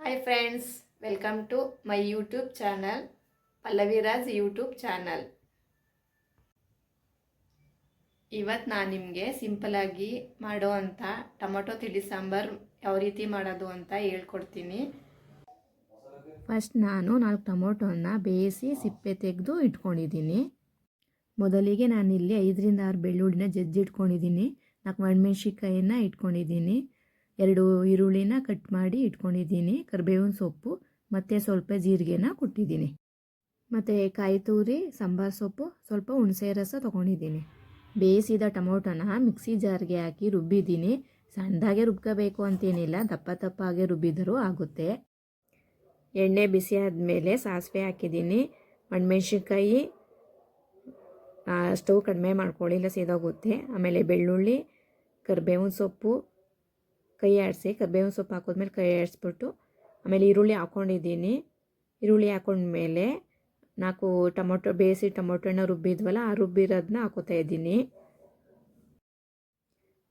Hi friends, welcome to my YouTube channel, Pallaviraj YouTube channel. ಇವತ್ತು ನಾನು ನಿಮಗೆ ಸಿಂಪಲಾಗಿ ಮಾಡುವಂಥ ಟೊಮೊಟೊ ತಿಳಿ ಸಾಂಬಾರು ಯಾವ ರೀತಿ ಮಾಡೋದು ಅಂತ ಹೇಳ್ಕೊಡ್ತೀನಿ. ಫಸ್ಟ್ ನಾನು 4 ಟೊಮೊಟೊನ ಬೇಯಿಸಿ ಸಿಪ್ಪೆ ತೆಗೆದು ಇಟ್ಕೊಂಡಿದ್ದೀನಿ. ಮೊದಲಿಗೆ ನಾನಿಲ್ಲಿ 5ರಿಂದ 6 ಬೆಳ್ಳುಳ್ಳಿನ ಜಜ್ಜಿಟ್ಕೊಂಡಿದ್ದೀನಿ. 4 ಒಣಮೆಣ್ಸಿನ್ಕಾಯಿನ ಇಟ್ಕೊಂಡಿದ್ದೀನಿ. 2 ಈರುಳ್ಳಿನ ಕಟ್ ಮಾಡಿ ಇಟ್ಕೊಂಡಿದ್ದೀನಿ. ಕರಿಬೇವಿನ ಸೊಪ್ಪು ಮತ್ತು ಸ್ವಲ್ಪ ಜೀರಿಗೆನ ಕೊಟ್ಟಿದ್ದೀನಿ. ಮತ್ತು ಕಾಯಿ ತುರಿ, ಸಾಂಬಾರು ಸೊಪ್ಪು, ಸ್ವಲ್ಪ ಹುಣಸೆ ರಸ ತೊಗೊಂಡಿದ್ದೀನಿ. ಬೇಯಿಸಿದ ಟೊಮೊಟೊನ ಮಿಕ್ಸಿ ಜಾರ್ಗೆ ಹಾಕಿ ರುಬ್ಬಿದ್ದೀನಿ. ಸಣ್ಣದಾಗೆ ರುಬ್ಕೋಬೇಕು ಅಂತೇನಿಲ್ಲ, ದಪ್ಪ ದಪ್ಪಾಗೆ ರುಬ್ಬಿದರೂ ಆಗುತ್ತೆ. ಎಣ್ಣೆ ಬಿಸಿ ಆದಮೇಲೆ ಸಾಸಿವೆ ಹಾಕಿದ್ದೀನಿ. ಒಣಮೆಣ್ಸಿನ್ಕಾಯಿ ಸ್ಟವ್ ಕಡಿಮೆ ಮಾಡ್ಕೊಳ್ಳಿ, ಇಲ್ಲ ಸೇದೋಗುತ್ತೆ. ಆಮೇಲೆ ಬೆಳ್ಳುಳ್ಳಿ, ಕರಿಬೇವಿನ ಸೊಪ್ಪು ಕೈ ಆಡಿಸಿ, ಕರಿಬೇವಿನ ಸೊಪ್ಪು ಹಾಕಿದ್ಮೇಲೆ ಕೈ ಆಡಿಸ್ಬಿಟ್ಟು ಆಮೇಲೆ ಈರುಳ್ಳಿ ಹಾಕ್ಕೊಂಡಿದ್ದೀನಿ. ಈರುಳ್ಳಿ ಹಾಕೊಂಡ್ಮೇಲೆ 4 ಬೇಯಿಸಿ ಟೊಮೊಟೊನ ರುಬ್ಬಿದ್ವಲ್ಲ, ಆ ರುಬ್ಬಿರೋದನ್ನ ಹಾಕೋತಾ ಇದ್ದೀನಿ.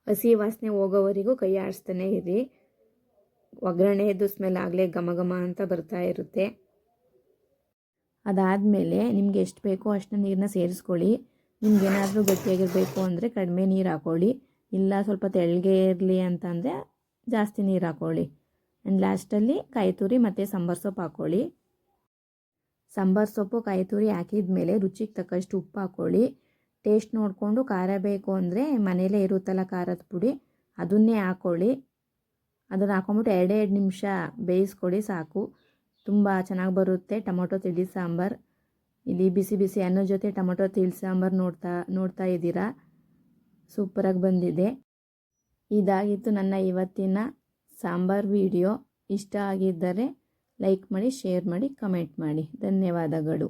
ಹಸಿ ವಾಸನೆ ಹೋಗೋವರೆಗೂ ಕೈ ಆಡಿಸ್ತಾನೆ ಇರಿ. ಒಗ್ಗರಣೆದು ಸ್ಮೆಲ್ ಆಗಲೇ ಘಮ ಘಮ ಅಂತ ಬರ್ತಾ ಇರುತ್ತೆ. ಅದಾದಮೇಲೆ ನಿಮಗೆ ಎಷ್ಟು ಬೇಕೋ ಅಷ್ಟು ನೀರನ್ನ ಸೇರಿಸ್ಕೊಳ್ಳಿ. ನಿಮ್ಗೇನಾದರೂ ಗಟ್ಟಿಯಾಗಿರಬೇಕು ಅಂದರೆ ಕಡಿಮೆ ನೀರು ಹಾಕ್ಕೊಳ್ಳಿ, ಇಲ್ಲ ಸ್ವಲ್ಪ ತೆಳ್ಳಗೆ ಇರಲಿ ಅಂತಂದರೆ ಜಾಸ್ತಿ ನೀರು ಹಾಕ್ಕೊಳ್ಳಿ. ಆ್ಯಂಡ್ ಲಾಸ್ಟಲ್ಲಿ ಕಾಯಿ ತುರಿ ಮತ್ತು ಸಾಂಬಾರು ಸೊಪ್ಪು ಹಾಕ್ಕೊಳ್ಳಿ. ಸಾಂಬಾರು ಸೊಪ್ಪು ಕಾಯಿ ತುರಿ ಹಾಕಿದ ಮೇಲೆ ರುಚಿಗೆ ತಕ್ಕಷ್ಟು ಉಪ್ಪು ಹಾಕ್ಕೊಳ್ಳಿ. ಟೇಸ್ಟ್ ನೋಡಿಕೊಂಡು ಖಾರ ಬೇಕು ಅಂದರೆ ಮನೇಲೇ ಇರುತ್ತಲ್ಲ ಖಾರದ ಪುಡಿ, ಅದನ್ನೇ ಹಾಕ್ಕೊಳ್ಳಿ. ಅದನ್ನು ಹಾಕ್ಕೊಂಬಿಟ್ಟು 2 ನಿಮಿಷ ಬೇಯಿಸ್ಕೊಳ್ಳಿ, ಸಾಕು. ತುಂಬ ಚೆನ್ನಾಗಿ ಬರುತ್ತೆ ಟೊಮೊಟೊ ತಿಳಿ ಸಾಂಬಾರು. ಇಲ್ಲಿ ಬಿಸಿ ಬಿಸಿ ಅನ್ನದ ಜೊತೆ ಟೊಮೊಟೊ ತಿಳಿ ಸಾಂಬಾರು ನೋಡ್ತಾ ಇದ್ದೀರಾ, ಸೂಪರಾಗಿ ಬಂದಿದೆ. ಇದಾಗಿತ್ತು ನನ್ನ ಇವತ್ತಿನ ಸಾಂಬಾರ್ ವಿಡಿಯೋ. ಇಷ್ಟ ಆಗಿದ್ದರೆ ಲೈಕ್ ಮಾಡಿ, ಶೇರ್ ಮಾಡಿ, ಕಮೆಂಟ್ ಮಾಡಿ. ಧನ್ಯವಾದಗಳು.